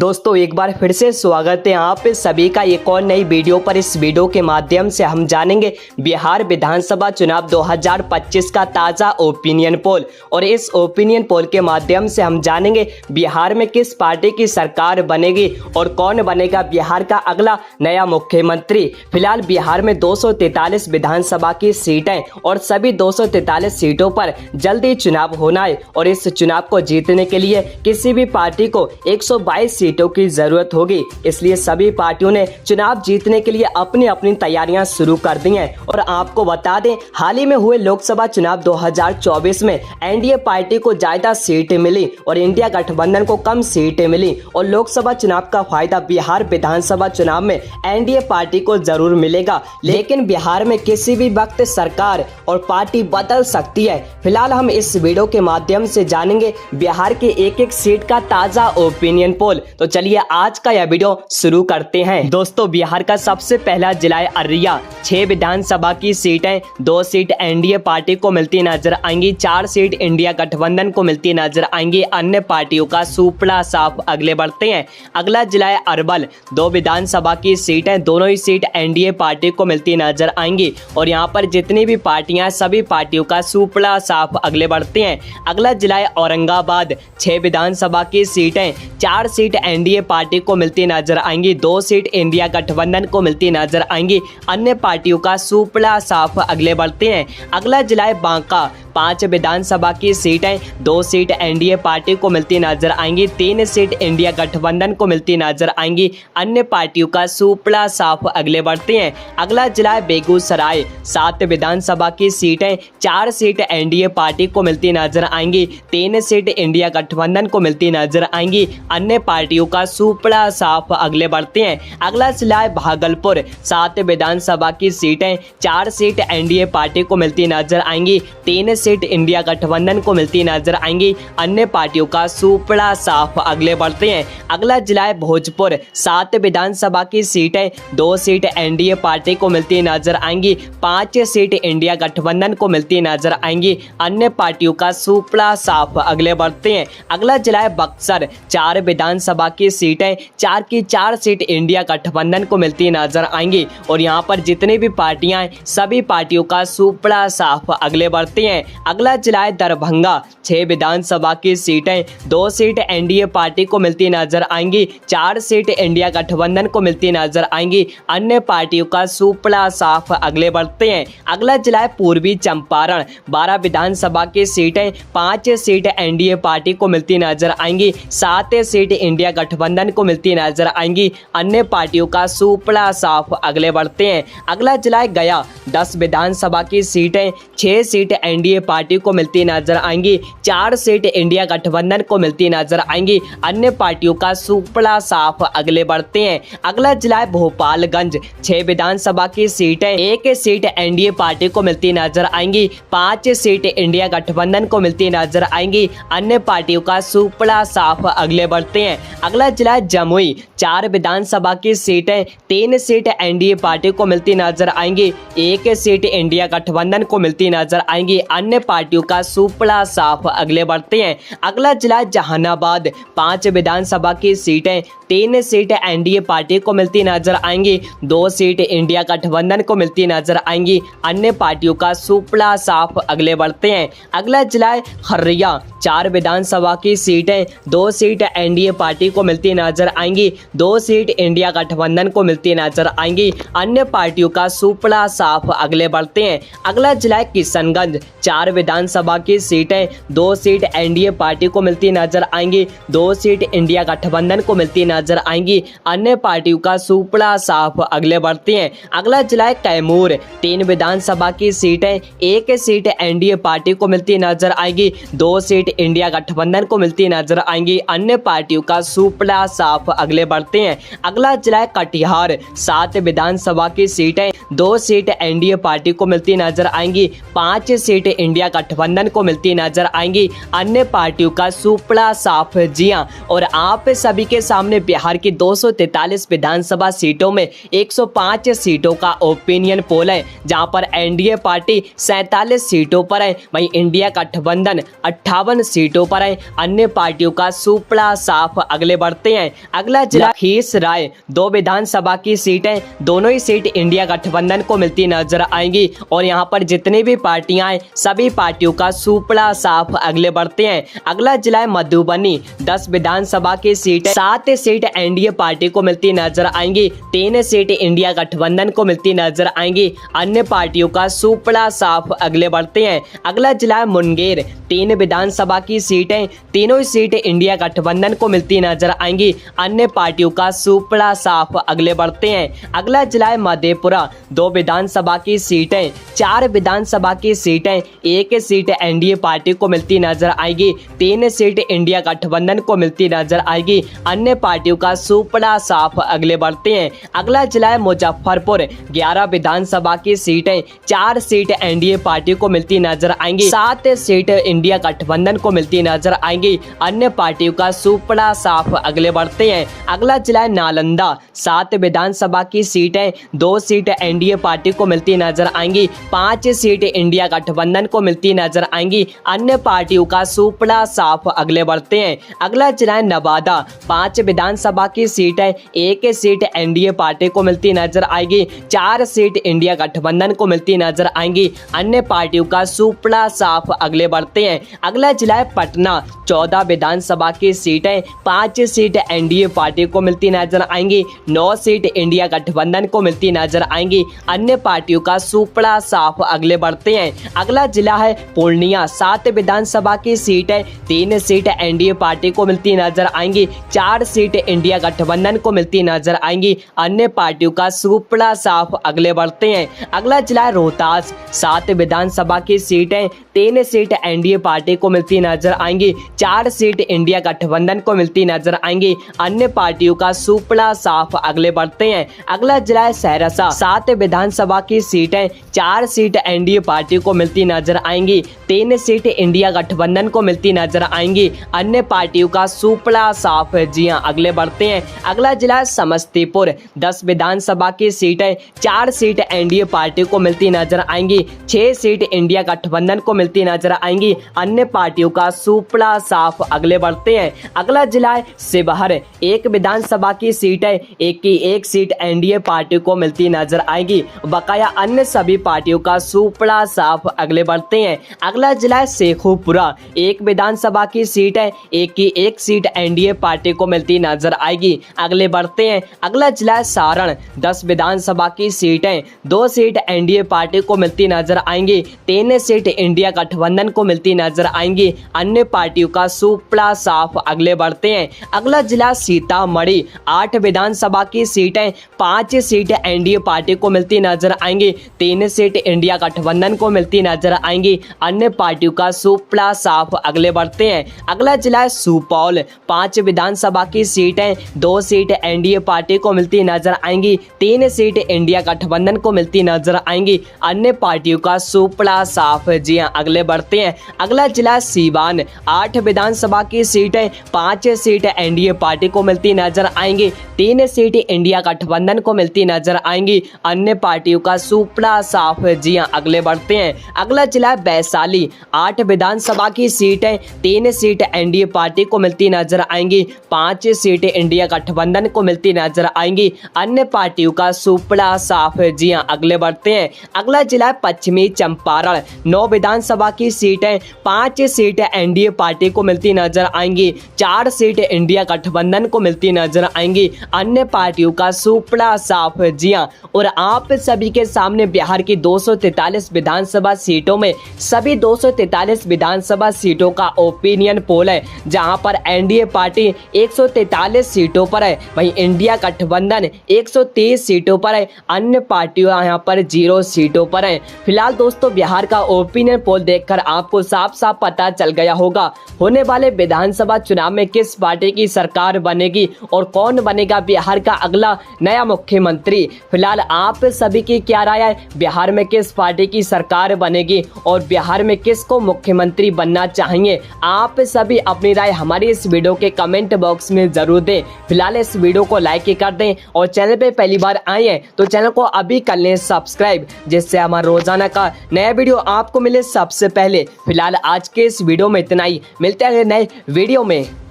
दोस्तों एक बार फिर से स्वागत है आप सभी का एक और नई वीडियो पर। इस वीडियो के माध्यम से हम जानेंगे बिहार विधानसभा चुनाव 2025 का ताज़ा ओपिनियन पोल, और इस ओपिनियन पोल के माध्यम से हम जानेंगे बिहार में किस पार्टी की सरकार बनेगी और कौन बनेगा बिहार का अगला नया मुख्यमंत्री। फिलहाल बिहार में 243 विधानसभा की सीटें और सभी 243 सीटों पर जल्दी चुनाव होना है, और इस चुनाव को जीतने के लिए किसी भी पार्टी को 122 सीटों की जरूरत होगी। इसलिए सभी पार्टियों ने चुनाव जीतने के लिए अपनी अपनी तैयारियां शुरू कर दी हैं। और आपको बता दें, हाल ही में हुए लोकसभा चुनाव 2024 में एनडीए पार्टी को ज्यादा सीटें मिली और इंडिया गठबंधन को कम सीटें मिली, और लोकसभा चुनाव का फायदा बिहार विधानसभा चुनाव में एनडीए पार्टी को जरूर मिलेगा। लेकिन बिहार में किसी भी वक्त सरकार और पार्टी बदल सकती है। फिलहाल हम इस वीडियो के माध्यम से जानेंगे बिहार के एक एक सीट का ताजा ओपिनियन पोल। तो चलिए आज का यह वीडियो शुरू करते हैं। दोस्तों बिहार का सबसे पहला जिला है अररिया। 6 विधानसभा की सीटें, 2 सीट एनडीए पार्टी को मिलती नजर आएंगी, 4 सीट इंडिया गठबंधन को मिलती नजर आएंगी। अन्य पार्टियों का सुपड़ा साफ। अगले बढ़ते हैं। अगला जिला है अरवल। 2 विधानसभा की सीटें, दोनों ही सीट एनडीए पार्टी को मिलती नजर आएंगी, और यहाँ पर जितनी भी पार्टियां, सभी पार्टियों का सुपड़ा साफ। अगले बढ़ते हैं। अगला जिला है औरंगाबाद। 6 विधानसभा की सीटें, 4 सीट एनडीए पार्टी को मिलती नजर आएंगी, 2 सीट इंडिया गठबंधन को मिलती नजर आएंगी। अन्य पार्टियों का सुपड़ा साफ। अगले बढ़ते हैं। अगला जिला है बांका। 5 विधानसभा की सीटें, 2 सीट एनडीए पार्टी को मिलती नजर आएंगी, 3 सीट इंडिया गठबंधन को मिलती नजर आएंगी। अन्य पार्टियों का सुपड़ा साफ। अगले बढ़ते हैं। अगला जिला है बेगूसराय। 7 विधानसभा की सीटें, 4 सीट एनडीए पार्टी को मिलती नजर आएंगी, 3 सीट इंडिया गठबंधन को मिलती नजर आएंगी। अन्य पार्टियों का सुपड़ा साफ। अगले बढ़ते हैं। अगला जिला है भागलपुर। 7 विधानसभा की सीटें, 4 सीट एनडीए पार्टी को मिलती नजर आएंगी, 3 सीट इंडिया गठबंधन को मिलती नजर आएंगी। अन्य पार्टियों का सुपड़ा साफ। अगले बढ़ते हैं। अगला जिला है भोजपुर। 7 विधानसभा की सीटें, 2 सीट एनडीए पार्टी को मिलती नजर आएंगी, 5 सीट इंडिया गठबंधन को मिलती नजर आएंगी। अन्य पार्टियों का सुपड़ा साफ। अगले बढ़ते हैं। अगला जिला है बक्सर। 4 विधानसभा की सीटें, 4 की 4 सीट इंडिया गठबंधन को मिलती नजर आएंगी, और यहाँ पर जितनी भी पार्टियां हैं, सभी पार्टियों का सुपड़ा साफ। अगले बढ़ते हैं। अगला जिला है दरभंगा। 6 विधानसभा की सीटें, 2 सीट एनडीए पार्टी को मिलती नजर आएंगी, 4 सीट इंडिया गठबंधन को मिलती नजर आएंगी। अन्य पार्टियों का सुपड़ा साफ। अगले बढ़ते हैं। अगला जिला है पूर्वी चंपारण। 12 विधानसभा की सीटें, 5 सीट एनडीए पार्टी को मिलती नजर आएंगी, 7 सीट इंडिया गठबंधन को मिलती नजर आएंगी। अन्य पार्टियों का सुपड़ा साफ। अगले बढ़ते हैं। अगला जिला है गया। 10 विधानसभा की सीटें, 6 सीट एनडीए पार्टी को मिलती नजर आएंगी, 4 सीट इंडिया गठबंधन को मिलती नजर आएंगी। अन्य पार्टियों का सुपड़ा साफ। अगले बढ़ते हैं। अगला जिला है भोपालगंज। 6 विधानसभा की सीटें, 1 सीट एनडीए पार्टी को मिलती नजर आएंगी, 5 सीट इंडिया गठबंधन को मिलती नजर आएंगी। अन्य पार्टियों का सुपड़ा साफ। अगले बढ़ते हैं। अगला जिला है जमुई। 4 विधानसभा की सीटें, 3 सीट एनडीए पार्टी को मिलती नजर आएंगी, 1 सीट इंडिया गठबंधन को मिलती नजर आएंगी। अन्य पार्टियों का सुपड़ा साफ। अगले बढ़ते हैं। अगला जिला जहानाबाद। 5 विधानसभा की सीटें, 3 सीट एनडीए पार्टी को मिलती नजर आएंगी, 2 सीट इंडिया गठबंधन को मिलती नजर आएंगी। अन्य पार्टियों का सुपड़ा साफ। अगले बढ़ते हैं। अगला जिला है खर्रिया। 4 विधानसभा की सीटें, 2 सीट एनडीए पार्टी को मिलती नजर आएंगी, 2 सीट इंडिया गठबंधन को मिलती नजर आएंगी। अन्य पार्टियों का सुपड़ा साफ। अगले बढ़ते हैं। अगला जिला है किशनगंज। 4 विधानसभा की सीटें, 2 सीट एनडीए पार्टी को मिलती नजर आएंगी, 2 सीट इंडिया गठबंधन को मिलती नजर आएंगी। अन्य पार्टियों का सुपड़ा साफ। अगले बढ़ते हैं। अगला जिला है कैमूर। 3 विधानसभा की सीटें, 1 सीट एनडीए पार्टी को मिलती नजर आएगी, 2 सीट इंडिया गठबंधन को मिलती नजर आएंगी। अन्य पार्टियों का सुपड़ा साफ। अगले बढ़ते हैं। अगला जिला है कटिहार। 7 विधानसभा की सीटें, 2 सीट एनडीए पार्टी को मिलती नजर आएंगी, 5 सीट इंडिया इंडिया गठबंधन को मिलती नजर आएंगी, अन्य पार्टियों का सुपड़ा साफ। जी हां, और आप सभी के सामने बिहार की 243 विधानसभा सीटों में 105 सीटों का ओपिनियन पोल है, जहां पर एनडीए पार्टी 47 सीटों पर है, वहीं इंडिया गठबंधन 58 सीटों पर है, अन्य पार्टियों का सुपड़ा साफ। अगले बढ़ते हैं, अगला जिला लखीसराय, 2 विधानसभा की सीटें, दोनों ही सीट इंडिया गठबंधन को मिलती नजर आएंगी और यहाँ पर जितनी भी पार्टियां हैं सभी पार्टियों का सुपड़ा साफ। अगले बढ़ते हैं, अगला जिला है मधुबनी, 10 विधानसभा की सीटें, 7 सीट एनडीए पार्टी को मिलती नजर आएंगी, 3 सीट इंडिया गठबंधन को मिलती नजर आएंगी, अन्य पार्टियों का सुपड़ा साफ। अगले बढ़ते हैं, अगला जिला है मुंगेर, 3 विधानसभा की सीटें, तीनों ही सीट इंडिया गठबंधन को मिलती नजर आएंगी, अन्य पार्टियों का सुपड़ा साफ। अगले बढ़ते हैं, अगला जिला है मधेपुरा, 2 विधानसभा की सीटें, 4 विधानसभा की सीटें, 1 सीट एनडीए पार्टी को मिलती नजर आएगी, 3 सीट इंडिया गठबंधन को मिलती नजर आएगी, अन्य पार्टियों का सुपड़ा साफ। अगले बढ़ते हैं, अगला जिला है मुजफ्फरपुर, 11 विधानसभा की सीटें, 4 सीट एनडीए पार्टी को मिलती नजर आएंगी, 7 सीट इंडिया गठबंधन को मिलती नजर आएंगी, अन्य पार्टियों का सुपड़ा साफ। अगले बढ़ते हैं, अगला जिला है नालंदा, 7 विधानसभा की सीटें, 2 सीट एनडीए पार्टी को मिलती नजर आएंगी, 5 सीट इंडिया गठबंधन को मिलती नजर आएंगी, अन्य पार्टियों का सुपड़ा साफ। अगले बढ़ते हैं, अगला जिला है नवादा, 5 विधानसभा की सीटें, 1 सीट एनडीए पार्टी को मिलती नजर आएगी, 4 सीट इंडिया गठबंधन को मिलती नजर आएंगी, अन्य पार्टियों का सुपड़ा साफ। अगले बढ़ते हैं, अगला जिला है पटना, 14 विधानसभा की सीटें, 5 सीट एनडीए पार्टी को मिलती नजर आएंगी, 9 सीट इंडिया गठबंधन को मिलती नजर आएंगी, अन्य पार्टियों का सुपड़ा साफ। अगले बढ़ते हैं, अगला जिला है पूर्णिया, 7 विधानसभा की सीटें, 3 सीट एनडीए पार्टी को मिलती नजर आएंगी, 4 सीट इंडिया गठबंधन को मिलती नजर आएंगी, अन्य पार्टियों का सुपड़ा साफ। अगले बढ़ते हैं, अगला जिला है रोहतास, 7 विधानसभा की सीटें, 3 सीट एनडीए पार्टी को मिलती नजर आएंगी, 4 सीट इंडिया गठबंधन को मिलती नजर आएंगी, अन्य पार्टियों का सुपड़ा साफ। अगले बढ़ते हैं, अगला जिला है सहरसा, 7 विधानसभा की सीटें, 4 सीट एनडीए पार्टी को मिलती नजर आएंगी, 3 सीट इंडिया गठबंधन को मिलती नजर आएंगी, अन्य पार्टियों का सुपड़ा साफ। जी हां, अगले बढ़ते हैं, अगला जिला है समस्तीपुर, 10 विधानसभा की सीटें, 4 सीट एनडीए पार्टी को मिलती नजर आएंगी, 6 सीट इंडिया गठबंधन को मिलती नजर आएंगी, अन्य पार्टियों का सुपड़ा साफ। अगले बढ़ते हैं, अगला जिला है शिवहर, 1 विधानसभा की सीटें, 1 सीट एनडीए पार्टी को मिलती नजर आएगी, बकाया अन्य सभी पार्टियों का सुपड़ा साफ। अगले बढ़ते हैं, अगला जिला है शेखुपुरा, 1 विधानसभा की सीटें, 1 सीट एनडीए पार्टी को मिलती नजर आएगी। अगले बढ़ते हैं, अगला जिला है सारण, 10 विधानसभा की सीटें, 2 सीट एनडीए पार्टी को मिलती नजर आएंगी, 3 सीट इंडिया गठबंधन को मिलती नजर आएंगी, अन्य पार्टियों का सुपड़ा साफ। अगले बढ़ते हैं, अगला जिला सीतामढ़ी, 8 विधानसभा की सीटें, 5 सीट एनडीए पार्टी को मिलती नजर आएंगी, 3 सीट इंडिया गठबंधन को मिलती नजर आएंगी, अन्य पार्टियों का सुपड़ा साफ। अगले बढ़ते हैं, अगला जिला है सुपौल, 5 विधानसभा की सीटें, 2 सीट एनडीए पार्टी को मिलती नजर आएंगी, 3 सीट इंडिया गठबंधन को मिलती नजर आएंगी, अन्य पार्टियों का सुपड़ा साफ। जी हां, अगले बढ़ते हैं, अगला जिला सीवान, 8 विधानसभा की सीटें, 5 सीट एनडीए पार्टी को मिलती नजर आएंगी, 3 सीट इंडिया गठबंधन को मिलती नजर आएंगी, अन्य पार्टियों का सुपड़ा साफ। जी हां, अगले बढ़ते हैं, अगला जिला वैशाली, 8 विधानसभा की सीटें, 3 सीट एनडीए पार्टी को मिलती नजर आएंगी, 5 सीट इंडिया गठबंधन को मिलती नजर आएंगी, अन्य पार्टियों का सुपड़ा साफ। जी हां, अगले बढ़ते हैं, अगला जिला पश्चिमी चंपारण, 9 विधानसभा की सीटें, 5 सीट एनडीए पार्टी को मिलती नजर आएंगी, 4 सीट इंडिया गठबंधन को मिलती नजर आएंगी, अन्य पार्टियों का सुपड़ा साफ। जी हां, और आप सभी के सामने बिहार की 243 विधानसभा सीटों में सभी 243 विधानसभा सीटों का ओपिनियन पोल है, जहां पर एनडीए पार्टी 143 सीटों पर है, वहीं इंडिया गठबंधन 130 सीटों पर है, अन्य पार्टियां यहां पर 0 सीटों पर है। फिलहाल दोस्तों, बिहार का ओपिनियन पोल देखकर आपको साफ साफ पता चल गया होगा होने वाले विधानसभा चुनाव में किस पार्टी की सरकार बनेगी और कौन बनेगा बिहार का अगला नया मुख्यमंत्री। फिलहाल आप सभी की क्या राय है, बिहार में किस पार्टी की सरकार बनेगी और बिहार में किसको मुख्यमंत्री बनना चाहिए। आप सभी अपनी राय हमारी इस वीडियो के कमेंट बॉक्स में जरूर दें। फिलहाल इस वीडियो को लाइक कर दें और चैनल पे पहली बार आए हैं तो चैनल को अभी कर लें सब्सक्राइब, जिससे हमारा रोजाना का नया वीडियो आपको मिले सबसे पहले। फिलहाल आज के इस वीडियो में इतना ही, मिलते हैं नए वीडियो में।